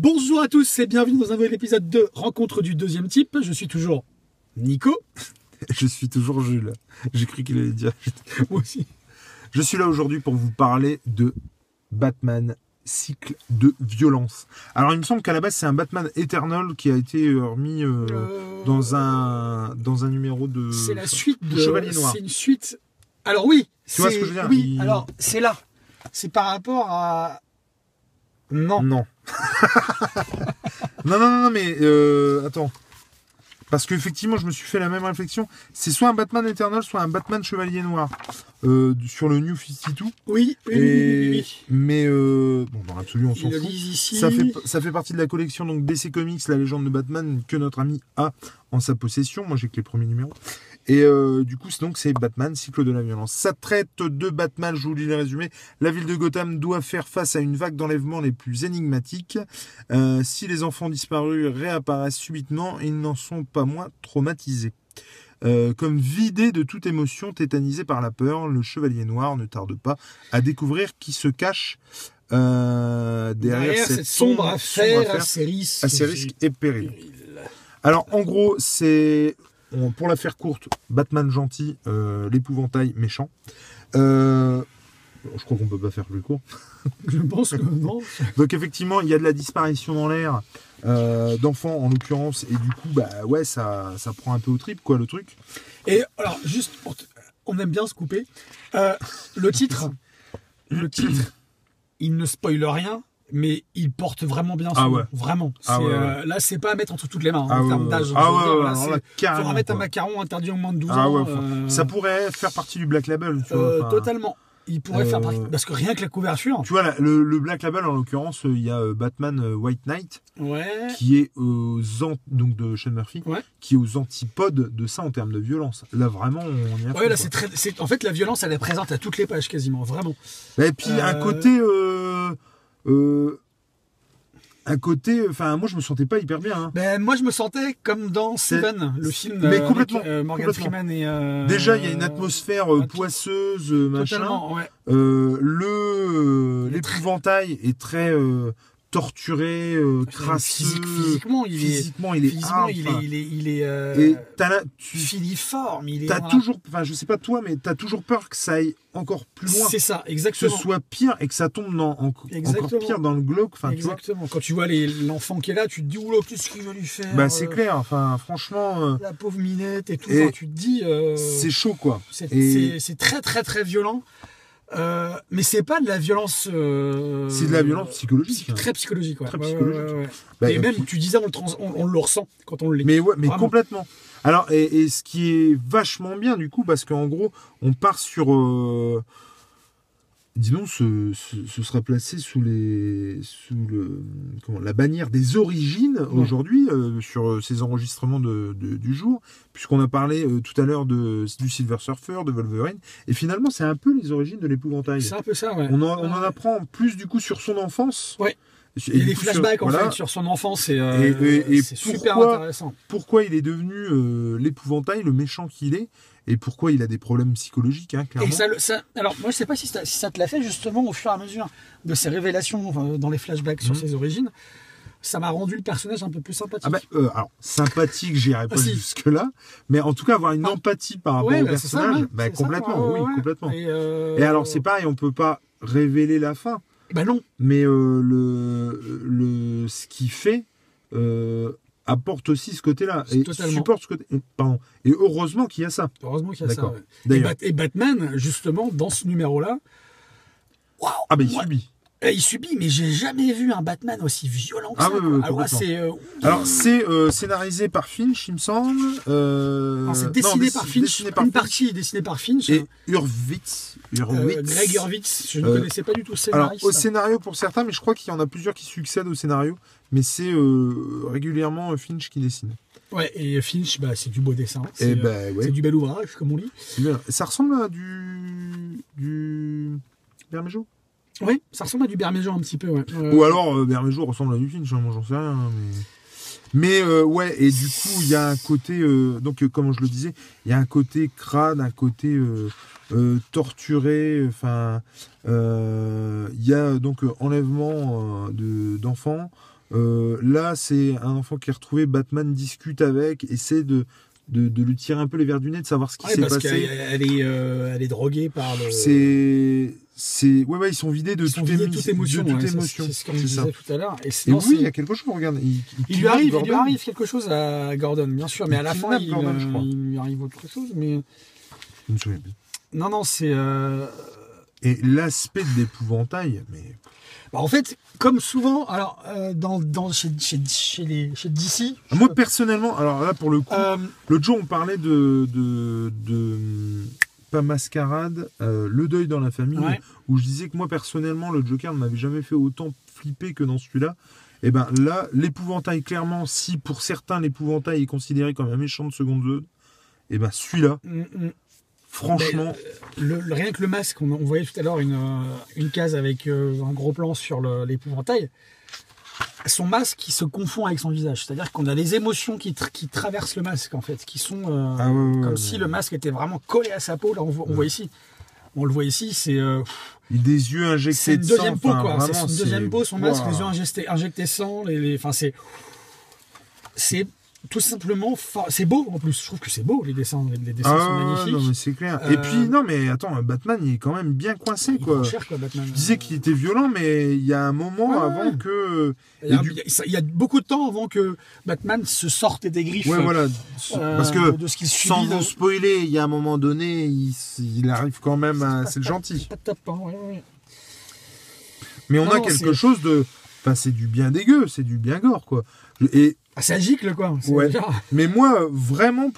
Bonjour à tous et bienvenue dans un nouvel épisode de Rencontre du deuxième type. Je suis toujours Nico. Je suis toujours Jules. J'ai cru qu'il allait dire. Moi aussi. Je suis là aujourd'hui pour vous parler de Batman, cycle de violence. Alors il me semble qu'à la base c'est un Batman Eternal qui a été remis dans un numéro de. C'est la suite de Chevalier Noir. C'est une suite. Alors oui. Tu vois ce que je veux dire? Oui. Alors c'est là. C'est par rapport à. Non. Non. non, mais attends. Parce qu'effectivement, je me suis fait la même réflexion. C'est soit un Batman Eternal, soit un Batman Chevalier Noir. Sur le New 52. Oui. Mais bon, dans l'absolu, on s'en fout. Ici. Ça fait partie de la collection donc DC Comics, la légende de Batman, que notre ami a en sa possession. Moi, j'ai que les premiers numéros. Et du coup, c'est Batman, cycle de la violence. Ça traite de Batman, je vous lis le résumé. La ville de Gotham doit faire face à une vague d'enlèvements les plus énigmatiques. Si les enfants disparus réapparaissent subitement, ils n'en sont pas moins traumatisés. Comme vidé de toute émotion, tétanisé par la peur, le Chevalier Noir ne tarde pas à découvrir qui se cache derrière cette sombre affaire à ses risques et périls. Alors, en gros, c'est... Pour la faire courte, Batman gentil, l'épouvantail méchant. Je crois qu'on peut pas faire plus court. Je pense que non. Donc effectivement, il y a de la disparition dans l'air d'enfants en l'occurrence, et du coup, bah ouais, ça prend un peu au trip, quoi, le truc. Et alors, juste, on aime bien se couper. Le titre, il ne spoile rien. Mais il porte vraiment bien son nom, vraiment. Là, c'est pas à mettre entre toutes les mains en termes d'âge. Il faudra mettre un macaron interdit au moins de 12 ans. Ça pourrait faire partie du Black Label. Tu vois, totalement. Il pourrait faire partie. Parce que rien que la couverture. Tu vois, le Black Label, en l'occurrence, il y a Batman White Knight, qui est donc de Sean Murphy, qui est aux antipodes de ça en termes de violence. Là, vraiment, on y a là, en fait, la violence, elle est présente à toutes les pages, quasiment, vraiment. Et puis, un côté, enfin, moi je me sentais pas hyper bien. Ben, moi je me sentais comme dans Seven, le film mais complètement, avec Morgan Freeman et. Déjà, il y a une atmosphère poisseuse, machin. Totalement, l'épouvantail est très torturé, crasseux. Physiquement, il est filiforme. T'as toujours, enfin, je sais pas toi, mais t'as toujours peur que ça aille encore plus loin. C'est ça, exactement. Que ce soit pire et que ça tombe encore pire dans le glauque. Enfin, exactement. Tu vois. Quand tu vois l'enfant qui est là, tu te dis, oula, qu'est-ce qu'il va lui faire? Bah, c'est clair. Enfin, franchement. La pauvre Minette et tout. Enfin, tu te dis. C'est chaud, quoi. C'est très, très, très violent. Mais c'est pas de la violence. C'est de la violence psychologique. Très psychologique, Très psychologique. Et même, tu disais, on le ressent quand on le lit. Mais complètement. Alors, et ce qui est vachement bien, du coup, parce qu'en gros, on part sur. Disons, ce serait placé sous la bannière des origines aujourd'hui sur ces enregistrements du jour, puisqu'on a parlé tout à l'heure du Silver Surfer, de Wolverine, et finalement c'est un peu les origines de l'épouvantail. C'est un peu ça, ouais. On en apprend plus du coup sur son enfance. Ouais. Il y a des flashbacks sur son enfance et c'est super intéressant. Pourquoi il est devenu l'épouvantail, le méchant qu'il est, et pourquoi il a des problèmes psychologiques, clairement. Et alors, moi, je sais pas si ça te l'a fait justement au fur et à mesure de ces révélations dans les flashbacks sur ses origines. Ça m'a rendu le personnage un peu plus sympathique. Alors, sympathique, j'irai pas jusque-là, mais en tout cas, avoir une empathie par rapport au personnage, complètement, complètement. Et alors, c'est pareil, on peut pas révéler la fin. Non. Mais ce qu'il fait apporte aussi ce côté-là et supporte ce côté. Et heureusement qu'il y a ça. Heureusement qu'il y a ça. Ouais. Et Batman, justement, dans ce numéro-là, il subit. Il subit, mais j'ai jamais vu un Batman aussi violent que ça. Alors c'est scénarisé par Finch, il me semble. C'est dessiné par Finch. Une partie est dessinée par Finch. Et Hurwitz. Greg Hurwitz. Je ne connaissais pas du tout le scénariste. Alors au scénario pour certains, mais je crois qu'il y en a plusieurs qui succèdent au scénario. Mais c'est régulièrement Finch qui dessine. Ouais, et Finch, c'est du beau dessin. C'est du bel ouvrage, comme on dit. Ça ressemble à du Bermejo. Oui, ça ressemble à du Bermejo un petit peu, ouais. Ou alors Bermejo ressemble à du Finch, moi j'en sais rien. Mais et du coup, il y a un côté, comme je le disais, il y a un côté crade, un côté torturé, enfin, il y a donc enlèvement d'enfants, Là, c'est un enfant qui est retrouvé, Batman discute avec, essaie de lui tirer un peu les verres du nez, de savoir ce qui s'est passé. Elle est droguée par le... Ouais, ils sont vidés de toute émotion. C'est ce qu'on disait tout à l'heure. Et oui, il y a quelque chose, regarde. Il lui arrive quelque chose à Gordon, bien sûr, mais à la fin, il lui arrive autre chose, mais... Je me souviens plus. Non, c'est... Et l'aspect de l'épouvantail, mais... Bah, en fait, comme souvent, alors chez DC. Moi personnellement, alors là pour le coup, l'autre jour on parlait de pas Mascarade, Le Deuil dans la famille, où je disais que moi personnellement le Joker ne m'avait jamais fait autant flipper que dans celui-là. Et ben là, l'épouvantail, clairement, si pour certains l'épouvantail est considéré comme un méchant de seconde zone, et ben celui-là. Franchement, rien que le masque, on voyait tout à l'heure une case avec un gros plan sur l'épouvantail. Son masque qui se confond avec son visage, c'est-à-dire qu'on a des émotions qui traversent le masque en fait, qui sont comme si le masque était vraiment collé à sa peau. Là, on voit ici, on le voit ici, c'est des yeux injectés de sang. C'est une deuxième peau, quoi. C'est une deuxième peau, son masque, les yeux injectés de sang, enfin c'est tout simplement, c'est beau en plus. Je trouve que c'est beau, les dessins sont magnifiques. Non, mais c'est clair. Et puis, non, mais attends, Batman, il est quand même bien coincé, quoi. Cher, quoi, Batman. Je disais qu'il était violent, mais il y a un moment avant que. Il y a beaucoup de temps avant que Batman se sorte des griffes. Ouais, voilà. Parce que, de ce qu'il subit, sans vous spoiler, il y a un moment donné, il arrive quand même à. C'est le gentil. C'est pas top, hein, ouais. Mais on a quelque chose de. Enfin, c'est du bien dégueu, c'est du bien gore, quoi. Et. Ça gicle, quoi. Ouais. Mais moi, vraiment,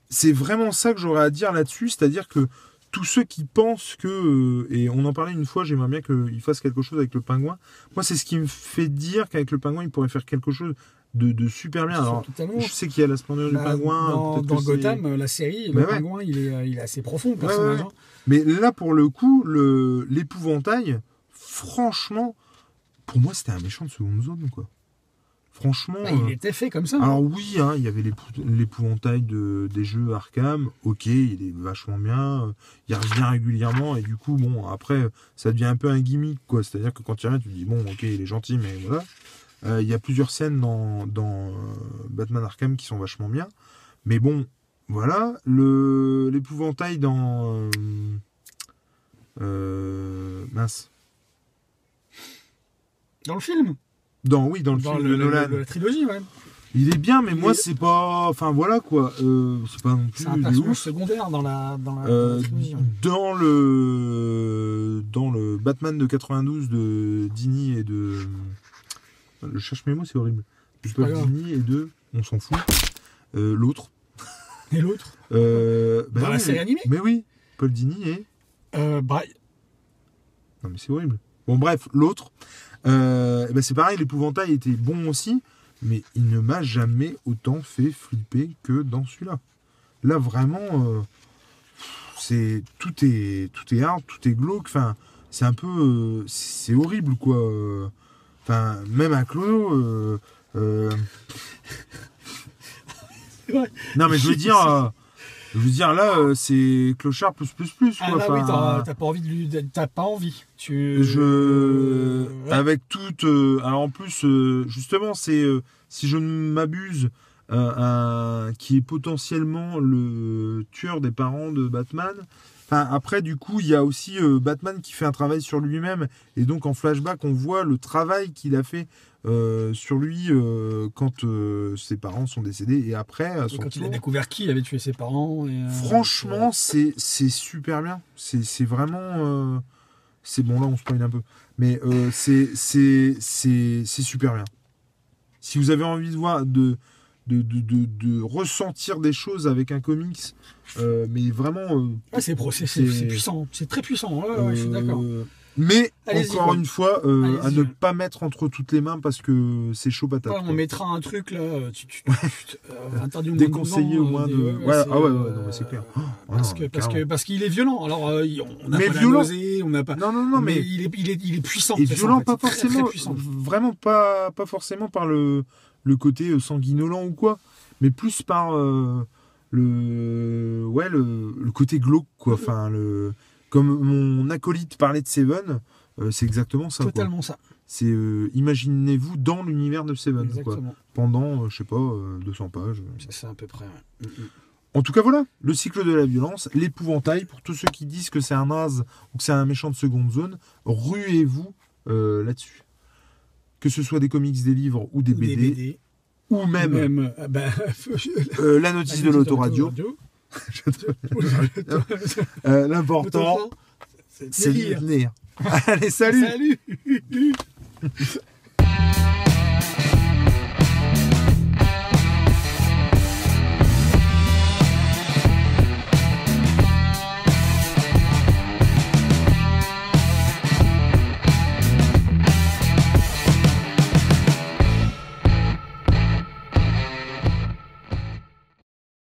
c'est vraiment ça que j'aurais à dire là-dessus, c'est-à-dire que tous ceux qui pensent que, et on en parlait une fois, j'aimerais bien qu'il fasse quelque chose avec le pingouin. Moi, c'est ce qui me fait dire qu'avec le pingouin, il pourrait faire quelque chose de super bien. Alors, je sais qu'il y a la splendeur du pingouin. Dans Gotham, la série, le pingouin, il est assez profond, le personnage. Ouais. Mais là, pour le coup, l'épouvantail, franchement, pour moi, c'était un méchant de seconde zone, quoi. Franchement. Il était fait comme ça. Alors oui, il y avait l'épouvantail des jeux Arkham. Ok, il est vachement bien. Il revient régulièrement et du coup, bon, après, ça devient un peu un gimmick, quoi. C'est-à-dire que quand il revient, tu te dis bon, ok, il est gentil, mais voilà. Il y a plusieurs scènes dans Batman Arkham qui sont vachement bien. Mais bon, voilà, l'épouvantail dans mince. Dans le film. Dans le film de Nolan. La trilogie, ouais. Il est bien, mais moi, c'est pas... Enfin, voilà, quoi. C'est pas non plus... C'est un personnage secondaire dans la trilogie. Dans le Batman de 92 de Dini et de... Je cherche mes mots, c'est horrible. Paul Dini et de... On s'en fout. L'autre. Et l'autre dans la série animée. Mais oui. Paul Dini et... Non, mais c'est horrible. Bon, bref, l'autre... c'est pareil, l'épouvantail était bon aussi, mais il ne m'a jamais autant fait flipper que dans celui-là. Là, vraiment, tout est hard, tout est glauque. Enfin, c'est un peu, c'est horrible, quoi. Enfin, même à Clo. Non, mais je veux dire, là, c'est clochard plus. Quoi. Oui, t'as pas envie de lui... T'as pas envie. Avec toute... alors en plus, justement, c'est, si je ne m'abuse, qui est potentiellement le tueur des parents de Batman. Enfin, après, du coup, il y a aussi Batman qui fait un travail sur lui-même. Et donc, en flashback, on voit le travail qu'il a fait sur lui quand ses parents sont décédés. Et après, quand il a découvert qui avait tué ses parents. Franchement, c'est super bien. C'est vraiment... c'est bon, là, on spoil un peu. Mais c'est super bien. Si vous avez envie de voir... de ressentir des choses avec un comics, mais vraiment... c'est puissant, c'est très puissant, je suis d'accord. Mais, encore une fois, à ne pas mettre entre toutes les mains parce que c'est chaud patate. On mettra un truc là, interdit au moins déconseillé au moins de... non, mais c'est clair. Parce qu'il est violent. Alors, on n'a pas violent. la nausée, on n'a pas... Non, mais il est puissant. Et violent, pas très, forcément, très puissant. vraiment pas forcément par le côté sanguinolent ou quoi, mais plus par le côté glauque, quoi. Enfin, comme mon acolyte parlait de Seven, c'est exactement ça. Totalement ça. C'est imaginez-vous dans l'univers de Seven, quoi. Exactement. Pendant, je sais pas, 200 pages. C'est ça à peu près. Ouais. En tout cas, voilà, le cycle de la violence, l'épouvantail, pour tous ceux qui disent que c'est un naze ou que c'est un méchant de seconde zone, ruez-vous là-dessus. Que ce soit des comics, des livres ou des BD, ou même la notice de l'autoradio. L'important, c'est de lire. Allez, salut. Salut.